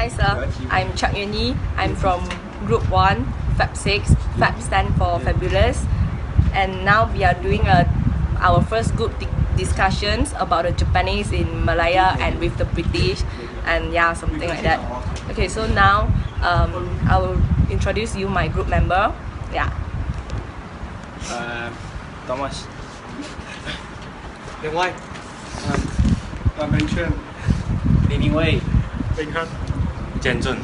Hi sir, I'm Chuck Yuni. I'm from Group 1, Fab 6. Fab stand for Fabulous. And now we are doing our first group discussions about the Japanese in Malaya and with the British and yeah, something like that. Okay, so now I will introduce you my group member. Yeah. Thomas. Then why? Ben Chen. Lenny Wei. Ben Han. Jen Zun.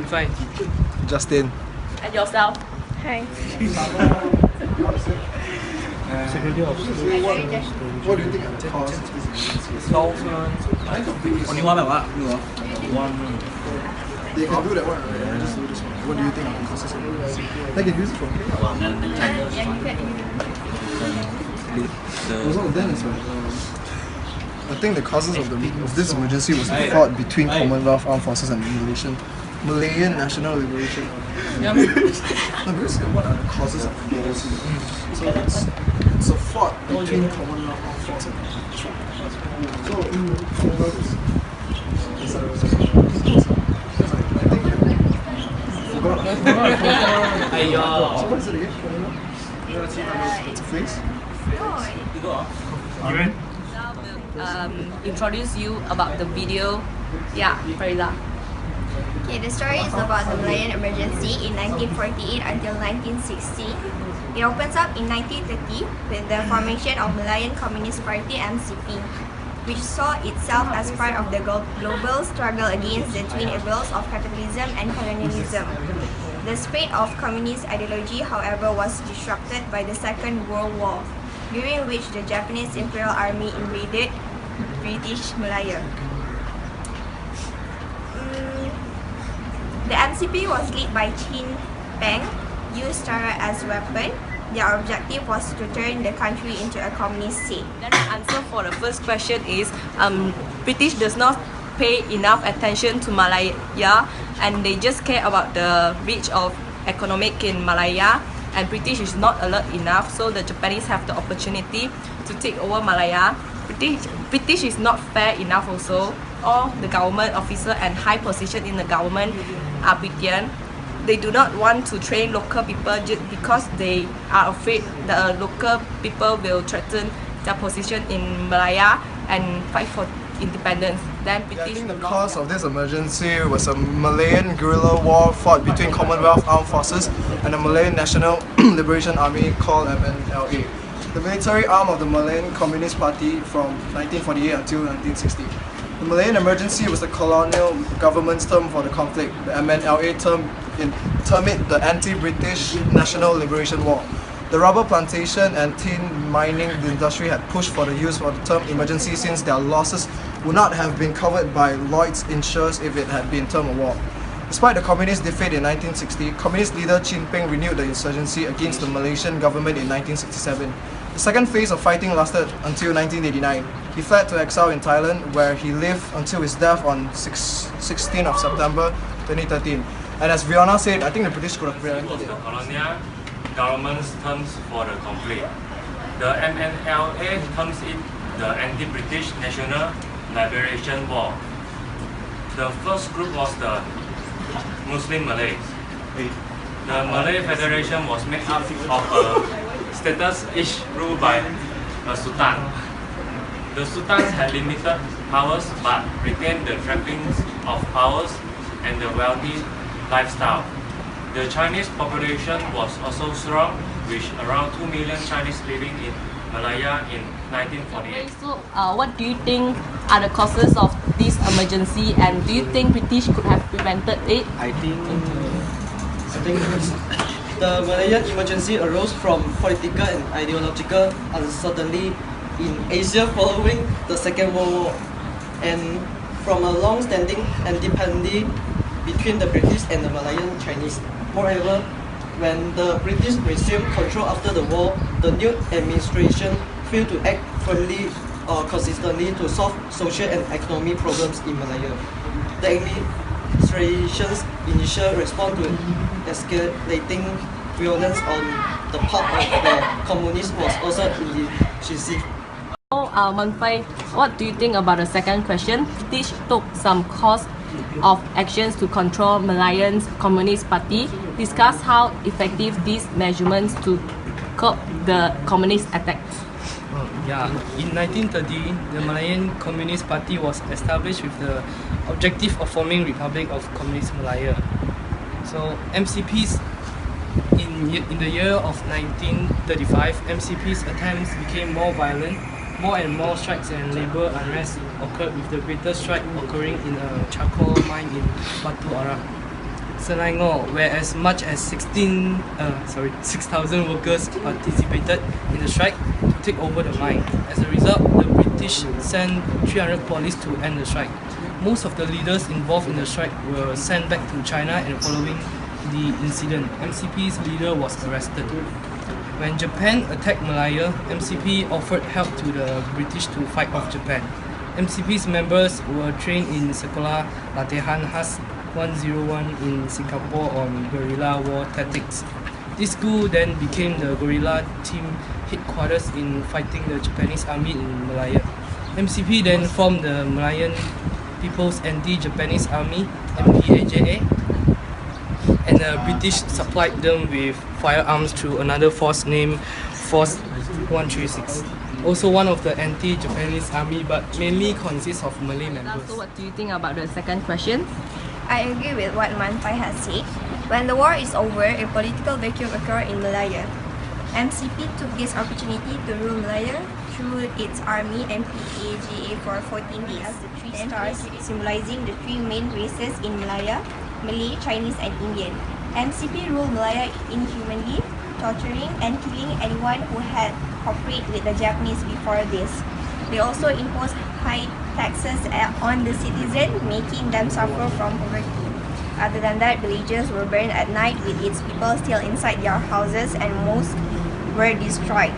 Fai. Justin. And yourself? Hi. What do you think of the cause of this emergency? Only one what? They can do that one, right? Just do this one. What do you think of the causes of the emergency? They can use it for here. Then it's like, I think the causes of this emergency was the fought between Commonwealth Armed Forces and Malayan National Liberation Army. No, because what are the causes of the emergency? So it's a fight between Commonwealth Armed Forces and Commonwealth. So Commonwealth is I think you forgot. So what is it again? Commonwealth? It's a phrase. Introduce you about the video. Yeah, Farida. Okay, the story is about the Malayan emergency in 1948 until 1960. It opens up in 1930 with the formation of Malayan Communist Party (MCP), which saw itself as part of the global struggle against the twin evils of capitalism and colonialism. The spread of communist ideology, however, was disrupted by the Second World War, during which the Japanese Imperial Army invaded British Malaya. The MCP was led by Chin Peng, used Tara as a weapon. Their objective was to turn the country into a communist state. Then the answer for the first question is British does not pay enough attention to Malaya and they just care about the reach of economic in Malaya, and British is not alert enough, so the Japanese have the opportunity to take over Malaya. British is not fair enough also. All the government officer and high position in the government are British. They do not want to train local people just because they are afraid the local people will threaten their position in Malaya and fight for independence. Then British. I think the cause of this emergency was a Malayan guerrilla war fought between Commonwealth Armed Forces and the Malayan National Liberation Army called MNLA, the military arm of the Malayan Communist Party from 1948 until 1960. The Malayan emergency was the colonial government's term for the conflict. The MNLA termed it the Anti-British National Liberation War. The rubber plantation and tin mining industry had pushed for the use of the term emergency since their losses would not have been covered by Lloyd's insurers if it had been term of war. Despite the communist defeat in 1960, communist leader Chin Peng renewed the insurgency against the Malaysian government in 1967. The second phase of fighting lasted until 1989. He fled to exile in Thailand, where he lived until his death on 16th of September 2013. And as Fiona said, I think the British could have prevented it. The colonial government's terms for the conflict. The MNLA terms it the Anti-British National Liberation War. The first group was the Muslim Malays. The Malay Federation was made up of states each ruled by a sultan. The sultans had limited powers but retained the trappings of powers and the wealthy lifestyle. The Chinese population was also strong, with around 2 million Chinese living in Malaya in 1948. So, what do you think are the causes of this emergency, and do you think British could have prevented it? I think the Malayan emergency arose from political and ideological uncertainty in Asia following the Second World War, and from a long-standing antipathy between the British and the Malayan Chinese. Moreover, when the British resumed control after the war, the new administration failed to act firmly or consistently to solve social and economic problems in Malaya. The administration's initial response to escalating violence on the part of the communists was also indecisive. So, Manfai, what do you think about the second question? British took some cost of actions to control Malayan Communist Party, discuss how effective these measurements to curb the communist attacks. In 1930, the Malayan Communist Party was established with the objective of forming Republic of Communist Malaya. So MCP's in the year of 1935, MCP's attempts became more violent. More and more strikes and labor unrest occurred, with the greatest strike occurring in a charcoal mine in Batu Arang, Selangor, where as much as 6,000 workers participated in the strike to take over the mine. As a result, the British sent 300 police to end the strike. Most of the leaders involved in the strike were sent back to China, and following the incident, MCP's leader was arrested. When Japan attacked Malaya, MCP offered help to the British to fight off Japan. MCP's members were trained in Sekolah Latihan Khas 101 in Singapore on guerrilla war tactics. This school then became the guerrilla team headquarters in fighting the Japanese army in Malaya. MCP then formed the Malayan People's Anti-Japanese Army, MPAJA, and the British supplied them with firearms through another force named Force 136. Also one of the anti-Japanese army, but mainly consists of Malay members. So what do you think about the second question? I agree with what Manpai has said. When the war is over, a political vacuum occurred in Malaya. MCP took this opportunity to rule Malaya through its army MPAJA for 14 days. The three stars symbolizing the three main races in Malaya: Malay, Chinese, and Indian. MCP ruled Malaya inhumanly, torturing and killing anyone who had cooperated with the Japanese before this. They also imposed high taxes on the citizens, making them suffer from poverty. Other than that, villages were burned at night with its people still inside their houses, and most were destroyed.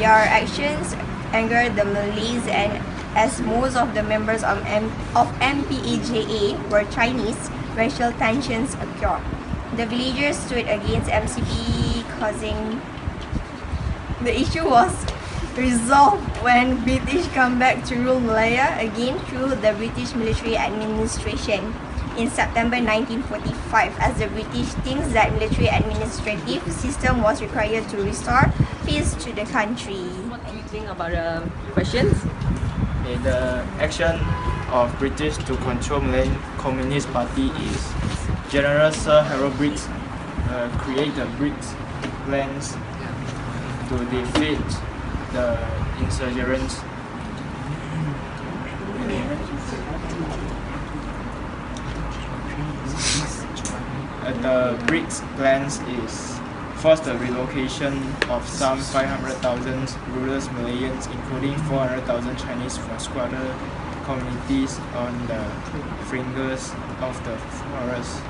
Their actions angered the Malays, and as most of the members of MPAJA were Chinese, racial tensions occurred. The villagers stood against MCP, causing the issue was resolved when British come back to rule Malaya again through the British military administration in September 1945, as the British thinks that military administrative system was required to restore peace to the country. What do you think about the questions? The action of British to control Malayan Communist Party is General Sir Harold Briggs create the Briggs plans to defeat the insurgents. The Briggs plans is first the relocation of some 500,000 rural Malayans, including 400,000 Chinese from squatter communities on the fringes of the forest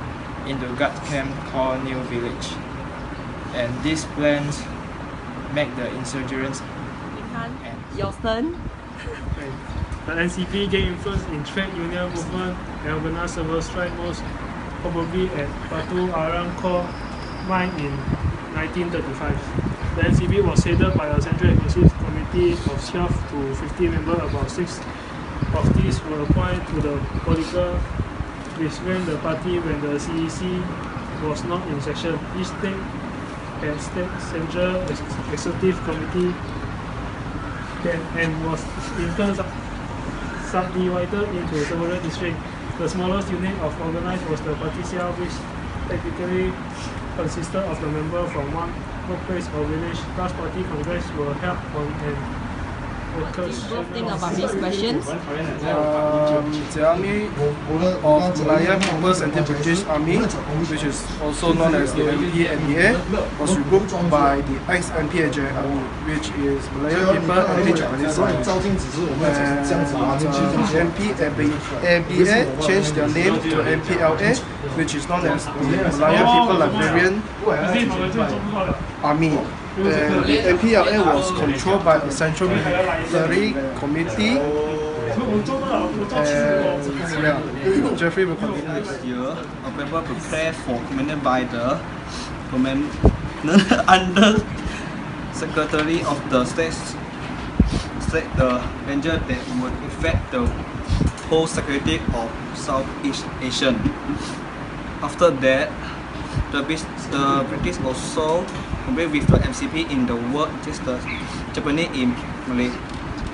into guard camp called New Village. And these plans make the insurgents Your turn. The NCP gained influence in trade union movement and organized several strikes, most probably at Batu Arang Core Mine in 1935. The NCP was headed by a central executive committee of 12 to 50 members. About 6 of these were appointed to the political disband the party when the CEC was not in session. Each state and state central executive committee and was in turn subdivided into several districts. The smallest unit of organized was the party cell, which technically consisted of the members from one workplace or village. Last party congress were held on an workers' What do you think about these questions? The army of Malayan People's Anti-British Army, which is also known as the MPNBA, was regrouped by the ex-MPAJ Army, which is Malayan People Anti-Japanese Army. The MPNBA changed their name to MPLA, which is known as the Malayan People Liberian Army. The MPLA was controlled by a central military committee. Jeffrey will continue. Next year, a paper prepared for commanded by the under Secretary of the State the danger that would affect the whole security of Southeast Asia. After that, the British also compete with the MCP in the world against the Japanese in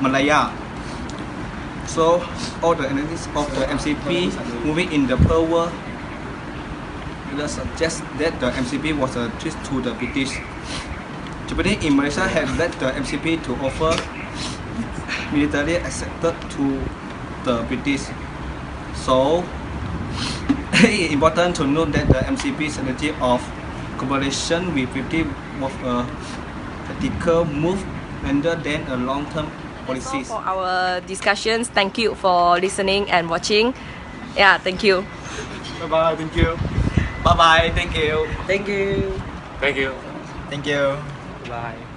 Malaya. So all the analysis of the MCP moving in the pearl world suggest that the MCP was a threat to the British. Japanese in Malaysia have led the MCP to offer military accepted to the British. So it's important to note that the MCP strategy of cooperation with British was a tactical move rather than a long-term policy. That's all for our discussions. Thank you for listening and watching. Yeah, thank you. Bye bye. Thank you. Bye bye. Thank you. Thank you. Thank you. Thank you. Bye.